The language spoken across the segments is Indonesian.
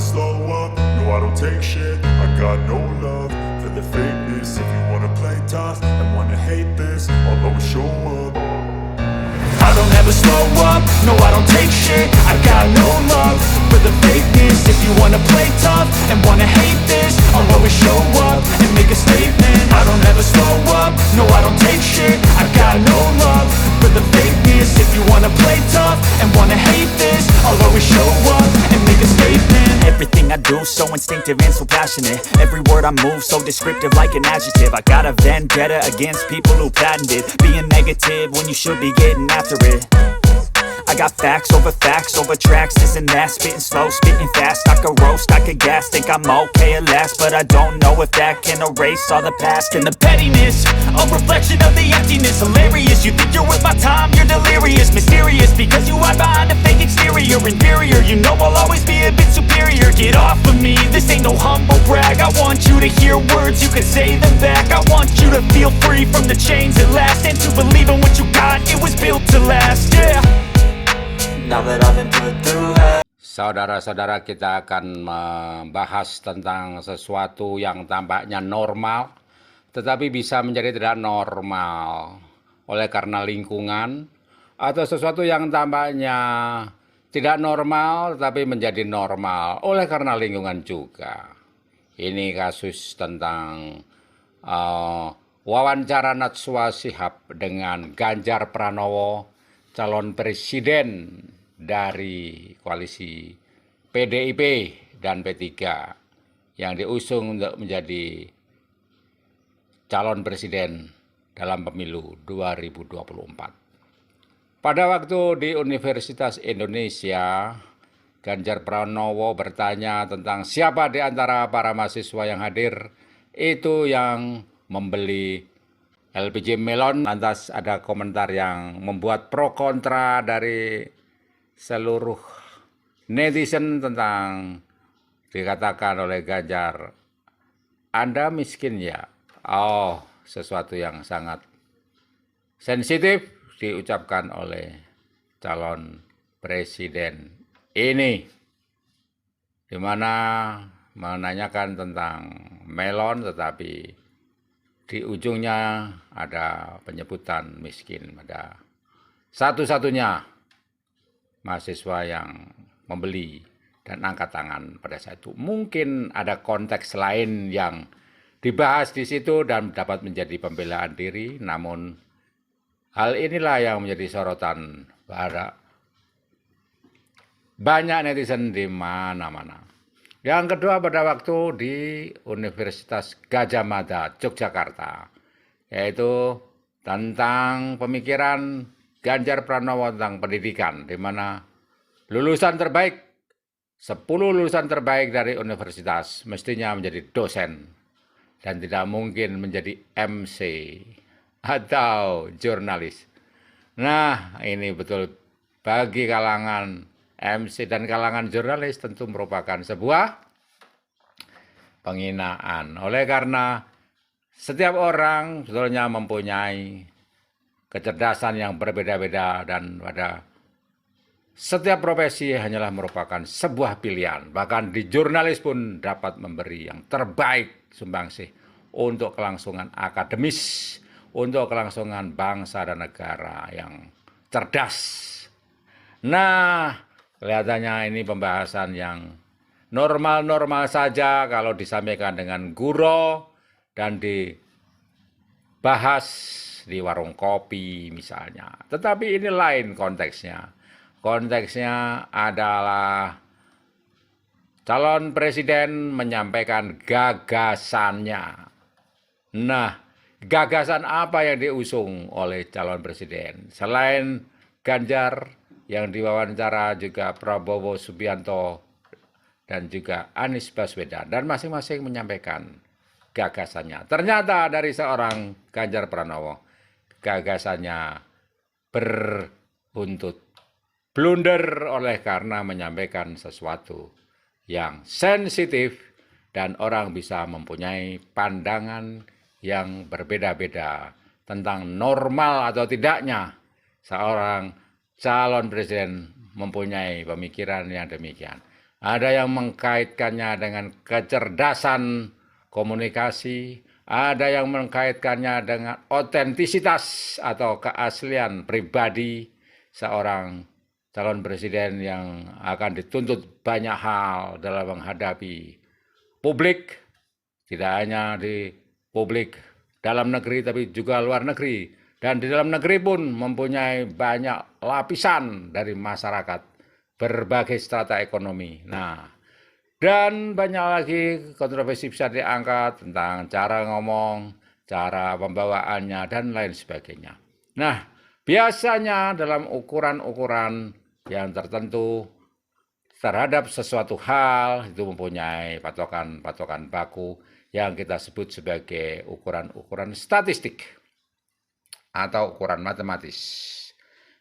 slow up, no I don't take shit. I got no love for the fakeness. If you wanna play tough and wanna hate this, I'll always show up. I don't ever slow up, no I don't take shit. I got no love for the fakeness. If you wanna play tough and wanna hate this, I'll always show up and make a statement. I don't ever slow up, no I don't take shit. I got no love for the fakeness. If you wanna play tough and wanna hate this, I'll always show up and make a statement. Everything I do so instinctive and so passionate. Every word I move so descriptive like an adjective. I got a vendetta against people who patented being negative when you should be getting after it. I got facts over tracks, this and that. Spitting slow, spitting fast, I could roast, I could gas. Think I'm okay at last, but I don't know if that can erase all the past. And the pettiness, a reflection of the emptiness. Hilarious, you think you're worth my time, you're delirious. Mysterious, because you hide behind a fake exterior. Inferior, you know I'll always be a bit superior. Get off of me, this ain't no humble brag. I want you to hear words, you can say them back. I want you to feel free from the chains at last, and to believe in what you got, it was built to last, yeah. Saudara-saudara, kita akan membahas tentang sesuatu yang tampaknya normal, tetapi bisa menjadi tidak normal oleh karena lingkungan, atau sesuatu yang tampaknya tidak normal, tetapi menjadi normal oleh karena lingkungan juga. Ini kasus tentang wawancara Najwa Shihab dengan Ganjar Pranowo, calon presiden dari koalisi PDIP dan P3 yang diusung untuk menjadi calon presiden dalam pemilu 2024. Pada waktu di Universitas Indonesia, Ganjar Pranowo bertanya tentang siapa di antara para mahasiswa yang hadir itu yang membeli LPG melon. Lantas ada komentar yang membuat pro kontra dari seluruh netizen tentang dikatakan oleh Ganjar, Anda miskin ya? Oh, sesuatu yang sangat sensitif diucapkan oleh calon presiden ini, di mana menanyakan tentang melon tetapi di ujungnya ada penyebutan miskin. Ada satu-satunya mahasiswa yang membeli dan angkat tangan pada saat itu. Mungkin ada konteks lain yang dibahas di situ dan dapat menjadi pembelaan diri, namun hal inilah yang menjadi sorotan pada banyak netizen di mana-mana. Yang kedua, pada waktu di Universitas Gadjah Mada, Yogyakarta, yaitu tentang pemikiran Ganjar Pranowo tentang pendidikan, di mana lulusan terbaik, 10 lulusan terbaik dari universitas mestinya menjadi dosen dan tidak mungkin menjadi MC atau jurnalis. Nah, ini betul bagi kalangan MC dan kalangan jurnalis tentu merupakan sebuah penghinaan. Oleh karena setiap orang sebetulnya mempunyai kecerdasan yang berbeda-beda dan pada setiap profesi hanyalah merupakan sebuah pilihan. Bahkan di jurnalis pun dapat memberi yang terbaik sumbangsih untuk kelangsungan akademis, untuk kelangsungan bangsa dan negara yang cerdas. Nah, kelihatannya ini pembahasan yang normal-normal saja kalau disampaikan dengan gurau dan dibahas di warung kopi misalnya. Tetapi ini lain konteksnya. Konteksnya adalah calon presiden menyampaikan gagasannya. Nah, gagasan apa yang diusung oleh calon presiden? Selain Ganjar yang diwawancara juga Prabowo Subianto dan juga Anies Baswedan, dan masing-masing menyampaikan gagasannya. Ternyata dari seorang Ganjar Pranowo, gagasannya berbuntut blunder oleh karena menyampaikan sesuatu yang sensitif dan orang bisa mempunyai pandangan yang berbeda-beda tentang normal atau tidaknya seorang calon presiden mempunyai pemikiran yang demikian. ada yang mengkaitkannya dengan kecerdasan komunikasi, ada yang mengkaitkannya dengan otentisitas atau keaslian pribadi seorang calon presiden yang akan dituntut banyak hal dalam menghadapi publik, tidak hanya di publik dalam negeri tapi juga luar negeri. Dan di dalam negeri pun mempunyai banyak lapisan dari masyarakat, berbagai strata ekonomi. Nah, dan banyak lagi kontroversi bisa diangkat tentang cara ngomong, cara pembawaannya, dan lain sebagainya. Nah, biasanya dalam ukuran-ukuran yang tertentu terhadap sesuatu hal itu mempunyai patokan-patokan baku yang kita sebut sebagai ukuran-ukuran statistik atau ukuran matematis.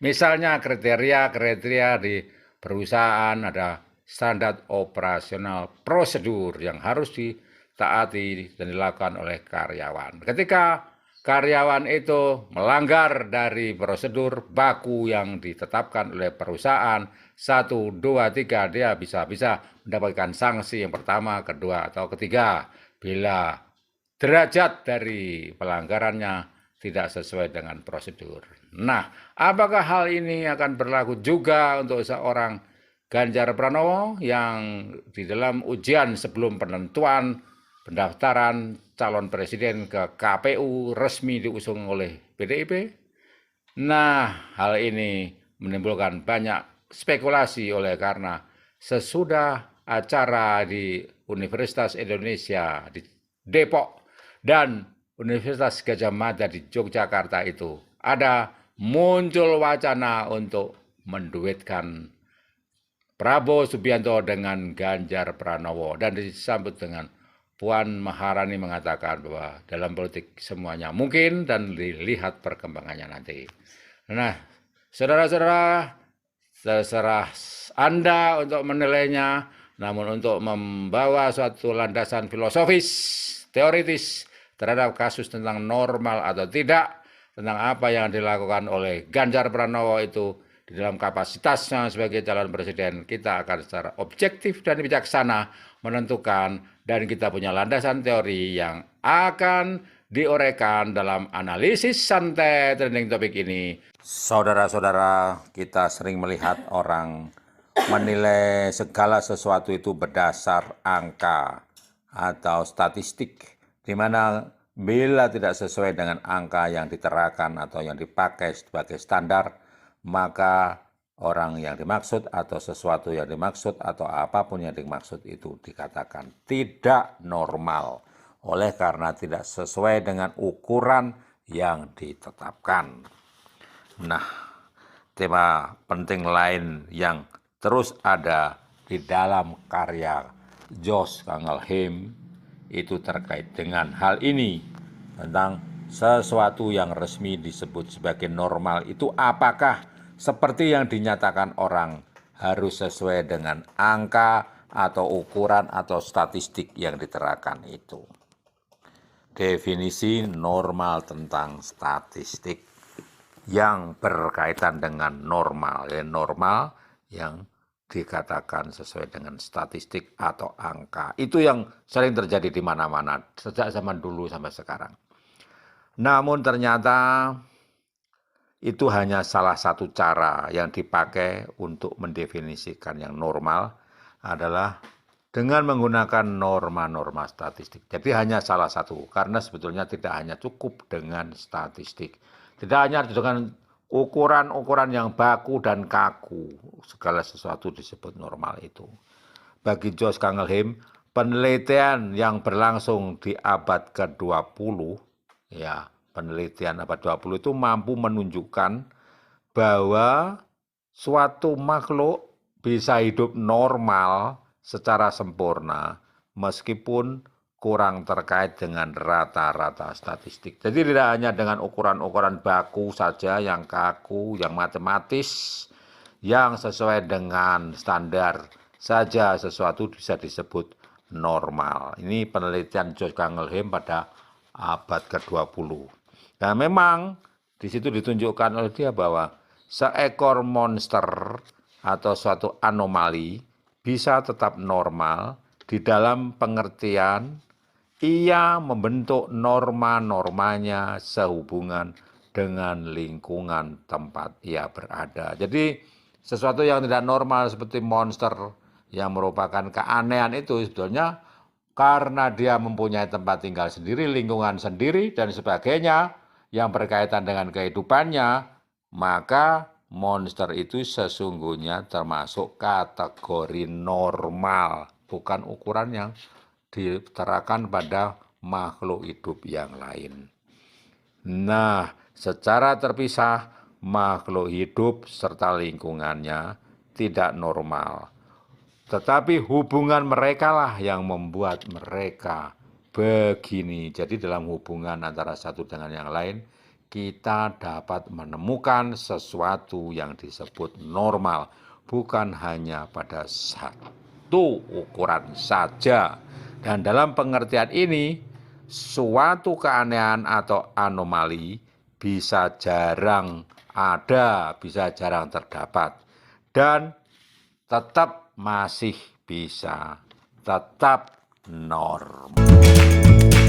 Misalnya kriteria-kriteria di perusahaan ada standar operasional prosedur yang harus ditaati dan dilakukan oleh karyawan. Ketika karyawan itu melanggar dari prosedur baku yang ditetapkan oleh perusahaan, 1, 2, 3, dia bisa mendapatkan sanksi yang pertama, kedua, atau ketiga. Bila derajat dari pelanggarannya tidak sesuai dengan prosedur. Nah, apakah hal ini akan berlaku juga untuk seorang Ganjar Pranowo yang di dalam ujian sebelum penentuan pendaftaran calon presiden ke KPU resmi diusung oleh PDIP? Nah, hal ini menimbulkan banyak spekulasi oleh karena sesudah acara di Universitas Indonesia di Depok dan Universitas Gadjah Mada di Yogyakarta itu ada muncul wacana untuk menduetkan Prabowo Subianto dengan Ganjar Pranowo dan disambut dengan Puan Maharani mengatakan bahwa dalam politik semuanya mungkin dan dilihat perkembangannya nanti. Nah, saudara-saudara, terserah Anda untuk menilainya, namun untuk membawa suatu landasan filosofis, teoritis terhadap kasus tentang normal atau tidak, tentang apa yang dilakukan oleh Ganjar Pranowo itu di dalam kapasitasnya sebagai calon presiden, kita akan secara objektif dan bijaksana menentukan dan kita punya landasan teori yang akan diuraikan dalam analisis santai trending topik ini. Saudara-saudara, kita sering melihat orang menilai segala sesuatu itu berdasar angka atau statistik, di mana bila tidak sesuai dengan angka yang diterakan atau yang dipakai sebagai standar, maka orang yang dimaksud atau sesuatu yang dimaksud atau apapun yang dimaksud itu dikatakan tidak normal oleh karena tidak sesuai dengan ukuran yang ditetapkan. Nah, tema penting lain yang terus ada di dalam karya Josh Kangelheim itu terkait dengan hal ini, tentang sesuatu yang resmi disebut sebagai normal itu apakah seperti yang dinyatakan orang harus sesuai dengan angka atau ukuran atau statistik yang diterakan itu. Definisi normal tentang statistik yang berkaitan dengan normal, normal yang dikatakan sesuai dengan statistik atau angka. Itu yang sering terjadi di mana-mana sejak zaman dulu sampai sekarang. Namun ternyata itu hanya salah satu cara yang dipakai untuk mendefinisikan yang normal adalah dengan menggunakan norma-norma statistik. Jadi hanya salah satu, karena sebetulnya tidak hanya cukup dengan statistik. Tidak hanya dengan ukuran-ukuran yang baku dan kaku, segala sesuatu disebut normal itu. Bagi Josh Kangelheim, penelitian yang berlangsung di abad ke-20, ya, penelitian abad 20 itu mampu menunjukkan bahwa suatu makhluk bisa hidup normal secara sempurna meskipun kurang terkait dengan rata-rata statistik. Jadi tidak hanya dengan ukuran-ukuran baku saja yang kaku, yang matematis, yang sesuai dengan standar saja sesuatu bisa disebut normal. Ini penelitian Josh Kangelheim pada abad ke-20. Nah, memang di situ ditunjukkan oleh dia bahwa seekor monster atau suatu anomali bisa tetap normal di dalam pengertian ia membentuk norma-normanya sehubungan dengan lingkungan tempat ia berada. Jadi sesuatu yang tidak normal seperti monster yang merupakan keanehan itu sebetulnya karena dia mempunyai tempat tinggal sendiri, lingkungan sendiri, dan sebagainya yang berkaitan dengan kehidupannya, maka monster itu sesungguhnya termasuk kategori normal, bukan ukuran yang diterapkan pada makhluk hidup yang lain. Nah, secara terpisah, makhluk hidup serta lingkungannya tidak normal. Tetapi hubungan mereka lah yang membuat mereka begini. Jadi dalam hubungan antara satu dengan yang lain, kita dapat menemukan sesuatu yang disebut normal. Bukan hanya pada satu ukuran saja. Dan dalam pengertian ini, suatu keanehan atau anomali bisa jarang ada, bisa jarang terdapat. Dan tetap masih bisa, tetap normal.